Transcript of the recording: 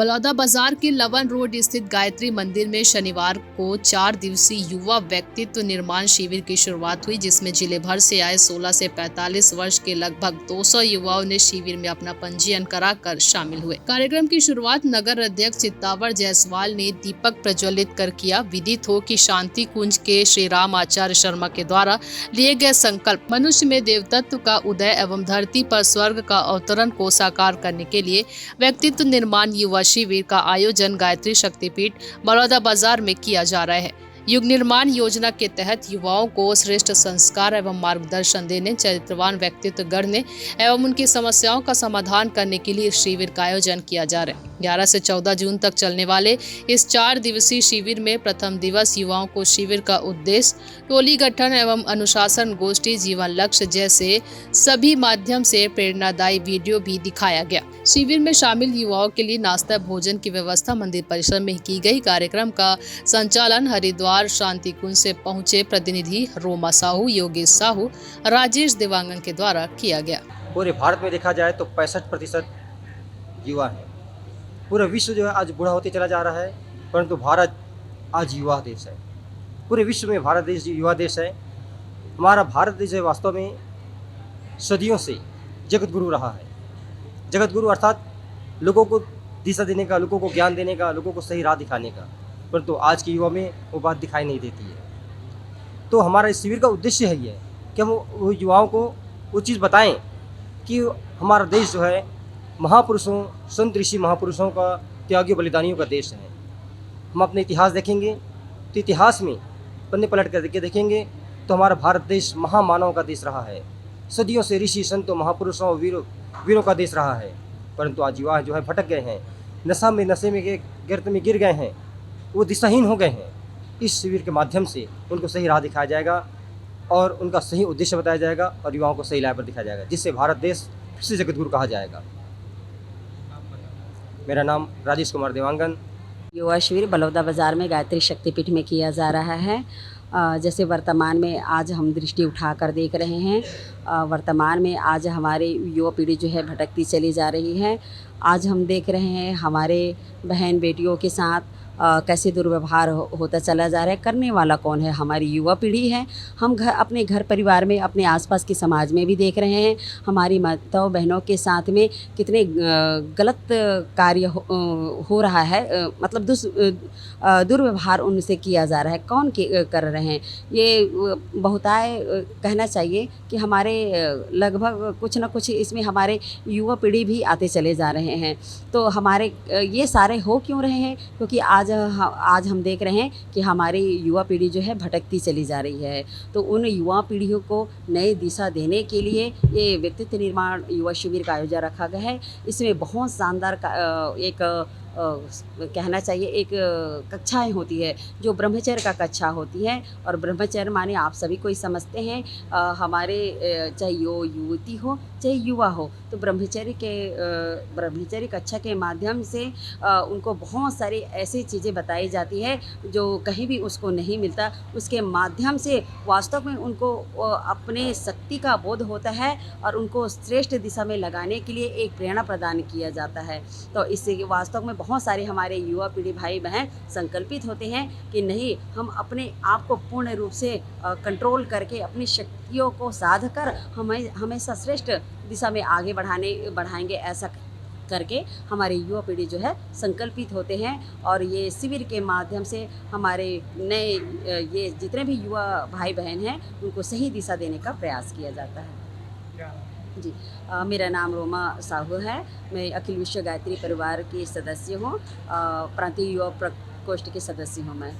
बलौदा बाजार के लवन रोड स्थित गायत्री मंदिर में शनिवार को 4 दिवसीय युवा व्यक्तित्व निर्माण शिविर की शुरुआत हुई, जिसमें जिले भर से आए 16 से 45 वर्ष के लगभग 200 युवाओं ने शिविर में अपना पंजीयन कराकर शामिल हुए। कार्यक्रम की शुरुआत नगर अध्यक्ष चित्तावर जायसवाल ने दीपक प्रज्वलित कर किया। विदित हो कि शांति कुंज के श्री राम आचार्य शर्मा के द्वारा लिए गए संकल्प मनुष्य में देवतत्व का उदय एवं धरती पर स्वर्ग का अवतरण को साकार करने के लिए व्यक्तित्व निर्माण युवा शिविर का आयोजन गायत्री शक्तिपीठ बलौदा बाजार में किया जा रहा है। युग निर्माण योजना के तहत युवाओं को श्रेष्ठ संस्कार एवं मार्गदर्शन देने, चरित्रवान व्यक्तित्व गढ़ने एवं उनकी समस्याओं का समाधान करने के लिए शिविर का आयोजन किया जा रहा है। 11 से 14 जून तक चलने वाले इस 4 दिवसीय शिविर में प्रथम दिवस युवाओं को शिविर का उद्देश्य, टोली गठन एवं अनुशासन गोष्ठी, जीवन लक्ष्य जैसे सभी माध्यम से प्रेरणादायी वीडियो भी दिखाया गया। शिविर में शामिल युवाओं के लिए नाश्ता भोजन की व्यवस्था मंदिर परिसर में की गई। कार्यक्रम का संचालन हरिद्वार शांति कुंज से पहुंचे प्रतिनिधि रोमा साहू, योगेश साहू, राजेश देवांगन के द्वारा किया गया। पूरे भारत में देखा जाए तो 65% युवा है। पूरा विश्व जो है आज बूढ़ा होते चला जा रहा है, परंतु भारत आज युवा देश है। पूरे विश्व में भारत देश युवा देश है। हमारा भारत देश है वास्तव में सदियों से जगत गुरु रहा है। जगत गुरु अर्थात लोगों को दिशा देने का, लोगों को ज्ञान देने का, लोगों को सही राह दिखाने का, परंतु आज के युवा में वो बात दिखाई नहीं देती है। तो हमारा इस शिविर का उद्देश्य है ये कि हम वो युवाओं को वो चीज़ बताएं कि हमारा देश जो है महापुरुषों, संत ऋषि महापुरुषों का, त्यागी बलिदानियों का देश है। हम अपने इतिहास देखेंगे तो इतिहास में पन्ने पलट कर देखेंगे तो हमारा भारत देश महामानवों का देश रहा है। सदियों से ऋषि संतों, महापुरुषों, वीरों का देश रहा है, परंतु आज युवा जो है भटक गए हैं, नशे में गर्त में गिर गए हैं, वो दिशाहीन हो गए हैं। इस शिविर के माध्यम से उनको सही राह दिखाया जाएगा और उनका सही उद्देश्य बताया जाएगा और युवाओं को सही राह पर दिखाया जाएगा, जिससे भारत देश फिर से जगतगुरु कहा जाएगा। मेरा नाम राजेश कुमार देवांगन। युवा शिविर बलौदा बाज़ार में गायत्री शक्तिपीठ में किया जा रहा है। जैसे वर्तमान में आज हम दृष्टि उठाकर देख रहे हैं, वर्तमान में आज हमारे युवा पीढ़ी जो है भटकती चली जा रही है। आज हम देख रहे हैं हमारे बहन बेटियों के साथ कैसे दुर्व्यवहार होता चला जा रहा है। करने वाला कौन है? हमारी युवा पीढ़ी है। हम अपने घर परिवार में, अपने आसपास के समाज में भी देख रहे हैं हमारी माताओं बहनों के साथ में कितने गलत कार्य हो रहा है, मतलब दुर्व्यवहार उनसे किया जा रहा है। कौन कर रहे हैं? ये बहुताय कहना चाहिए कि हमारे लगभग कुछ न कुछ इसमें हमारे युवा पीढ़ी भी आते चले जा रहे हैं। तो हमारे ये सारे हो क्यों रहे हैं? क्योंकि आज हम देख रहे हैं कि हमारी युवा पीढ़ी जो है भटकती चली जा रही है। तो उन युवा पीढ़ियों को नई दिशा देने के लिए ये व्यक्तित्व निर्माण युवा शिविर का आयोजन रखा गया है। इसमें बहुत शानदार एक कहना चाहिए एक कक्षाएं होती है जो ब्रह्मचर्य का कक्षा होती है। और ब्रह्मचर्य माने आप सभी कोई समझते हैं, हमारे चाहे युवती हो चाहे युवा हो, तो ब्रह्मचर्य कक्षा के माध्यम से उनको बहुत सारी ऐसी चीज़ें बताई जाती है जो कहीं भी उसको नहीं मिलता। उसके माध्यम से वास्तव में उनको अपने शक्ति का बोध होता है और उनको श्रेष्ठ दिशा में लगाने के लिए एक प्रेरणा प्रदान किया जाता है। तो इससे वास्तव में बहुत सारे हमारे युवा पीढ़ी भाई बहन संकल्पित होते हैं कि नहीं, हम अपने आप को पूर्ण रूप से कंट्रोल करके अपनी शक्तियों को साध कर हमेशा श्रेष्ठ दिशा में आगे बढ़ाएंगे। ऐसा करके हमारे युवा पीढ़ी जो है संकल्पित होते हैं और ये शिविर के माध्यम से हमारे नए ये जितने भी युवा भाई बहन हैं उनको सही दिशा देने का प्रयास किया जाता है। जी, मेरा नाम रोमा साहू है। मैं अखिल विश्व गायत्री परिवार की सदस्य हूँ, प्रांतीय युवा प्रकोष्ठ की सदस्य हूँ मैं।